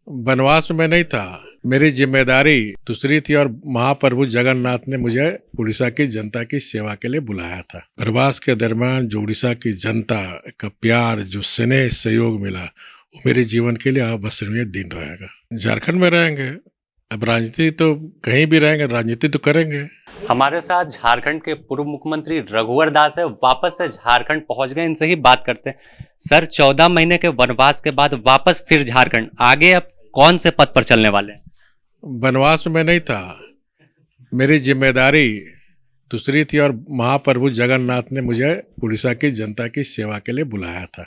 वनवास में नहीं था। मेरी जिम्मेदारी दूसरी थी और महाप्रभु जगन्नाथ ने मुझे उड़ीसा की जनता की सेवा के लिए बुलाया था। वनवास के दरमियान जो उड़ीसा की जनता का प्यार, जो स्नेह, सहयोग मिला, वो मेरे जीवन के लिए अविस्मरणीय दिन रहेगा। झारखंड में रहेंगे, अब राजनीति तो कहीं भी रहेंगे, राजनीति तो करेंगे। हमारे साथ झारखंड के पूर्व मुख्यमंत्री रघुवर दास है, वापस से झारखंड पहुंच गए। इनसे ही बात करते हैं। सर, 14 महीने के वनवास के बाद वापस फिर झारखंड, आगे अब कौन से पद पर चलने वाले हैं? वनवास में नहीं था। मेरी जिम्मेदारी दूसरी थी और महाप्रभु जगन्नाथ ने मुझे उड़ीसा की जनता की सेवा के लिए बुलाया था।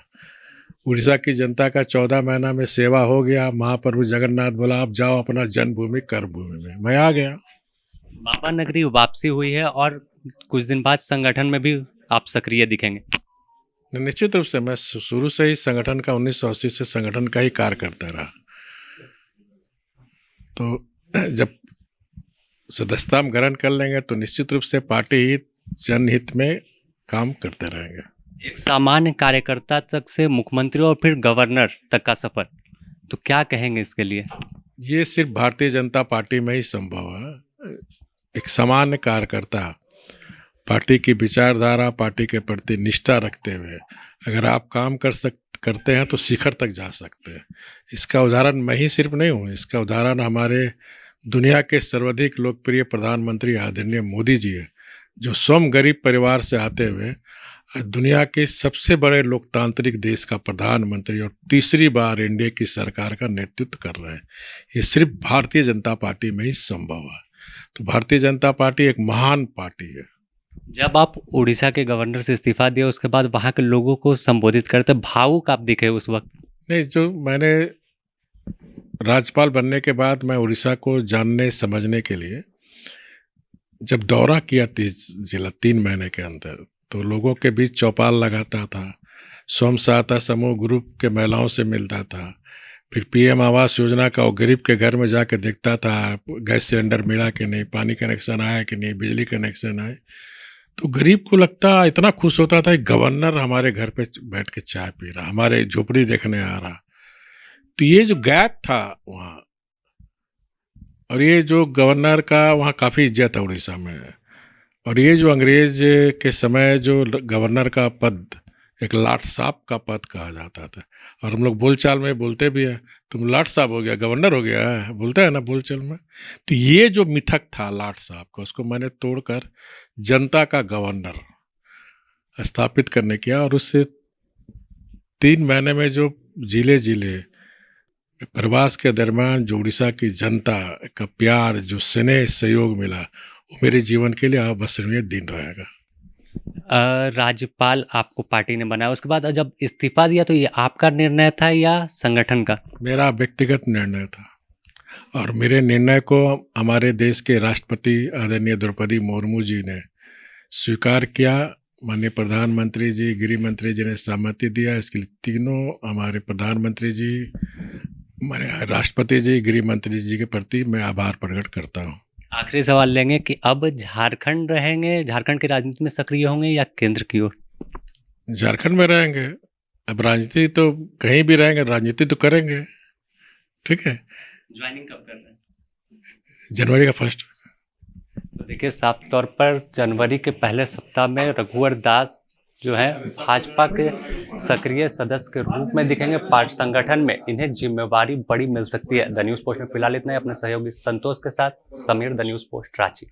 उड़ीसा की जनता का 14 महीना में सेवा हो गया। महाप्रभु जगन्नाथ बोला, आप जाओ अपना जन्मभूमि कर्मभूमि में। मैं आ गया। बाबा नगरी वापसी हुई है और कुछ दिन बाद संगठन में भी आप सक्रिय दिखेंगे। निश्चित रूप से मैं शुरू से ही संगठन का 1980 से संगठन का ही कार्य करता रहा। तो जब सदस्यता हम ग्रहण कर लेंगे तो निश्चित रूप से पार्टी हित, जनहित में काम करते रहेंगे। एक सामान्य कार्यकर्ता तक से मुख्यमंत्री और फिर गवर्नर तक का सफर, तो क्या कहेंगे इसके लिए? ये सिर्फ भारतीय जनता पार्टी में ही संभव है। एक सामान्य कार्यकर्ता पार्टी की विचारधारा, पार्टी के प्रति निष्ठा रखते हुए अगर आप काम करते हैं तो शिखर तक जा सकते हैं। इसका उदाहरण मैं ही सिर्फ नहीं हूँ, इसका उदाहरण हमारे दुनिया के सर्वाधिक लोकप्रिय प्रधानमंत्री आदरणीय मोदी जी है, जो स्वयं गरीब परिवार से आते हुए दुनिया के सबसे बड़े लोकतांत्रिक देश का प्रधानमंत्री और तीसरी बार इंडिया की सरकार का नेतृत्व कर रहे हैं। ये सिर्फ भारतीय जनता पार्टी में ही संभव है। तो भारतीय जनता पार्टी एक महान पार्टी है। जब आप उड़ीसा के गवर्नर से इस्तीफा दिया, उसके बाद वहाँ के लोगों को संबोधित करते, भावुक आप दिखे उस वक्त? नहीं, जो मैंने राज्यपाल बनने के बाद मैं उड़ीसा को जानने समझने के लिए जब दौरा किया 30 जिला 3 महीने के अंदर, तो लोगों के बीच चौपाल लगाता था, स्वयं सहायता समूह ग्रुप के महिलाओं से मिलता था, फिर पीएम आवास योजना का वो गरीब के घर में जाके देखता था, गैस सिलेंडर मिला कि नहीं, पानी कनेक्शन आया कि नहीं, बिजली कनेक्शन आए। तो गरीब को लगता, इतना खुश होता था कि गवर्नर हमारे घर पे बैठ के चाय पी रहा, हमारे झोपड़ी देखने आ रहा। तो ये जो गैप था वहाँ, और ये जो गवर्नर का वहाँ काफ़ी इज्जत है उड़ीसा में, और ये जो अंग्रेज के समय जो गवर्नर का पद एक लाट साहब का पद कहा जाता था, और हम लोग बोलचाल में बोलते भी हैं, तुम लाट साहब हो गया, गवर्नर हो गया है, बोलते हैं ना बोलचाल में। तो ये जो मिथक था लाट साहब का, उसको मैंने तोड़कर जनता का गवर्नर स्थापित करने किया, और उससे 3 महीने में जो जिले प्रवास के दरमियान जो उड़ीसा की जनता का प्यार, जो स्नेह, सहयोग मिला, वो मेरे जीवन के लिए अविस्मरणीय दिन रहेगा। राज्यपाल आपको पार्टी ने बनाया, उसके बाद जब इस्तीफा दिया तो ये आपका निर्णय था या संगठन का? मेरा व्यक्तिगत निर्णय था, और मेरे निर्णय को हमारे देश के राष्ट्रपति आदरणीय द्रौपदी मुर्मू जी ने स्वीकार किया। माननीय प्रधानमंत्री जी, गृह मंत्री जी ने सहमति दिया। इसके लिए तीनों हमारे प्रधानमंत्री जी, हमारे राष्ट्रपति जी, गृह मंत्री जी के प्रति मैं आभार प्रकट करता हूँ। आखिरी सवाल लेंगे कि अब झारखंड रहेंगे, झारखंड की राजनीति में सक्रिय होंगे या केंद्र की ओर? झारखंड में रहेंगे, अब राजनीति तो कहीं भी रहेंगे, राजनीति तो करेंगे। ठीक है। ज्वाइनिंग कब कर रहे हैं? जनवरी का 1 तो देखिए, साफ तौर पर जनवरी के पहले सप्ताह में रघुवर दास जो है भाजपा के सक्रिय सदस्य के रूप में दिखेंगे। पार्टी संगठन में इन्हें जिम्मेवारी बड़ी मिल सकती है। द न्यूज़ पोस्ट में फिलहाल इतना ही। अपने सहयोगी संतोष के साथ Sameer, the news post, Ranchi.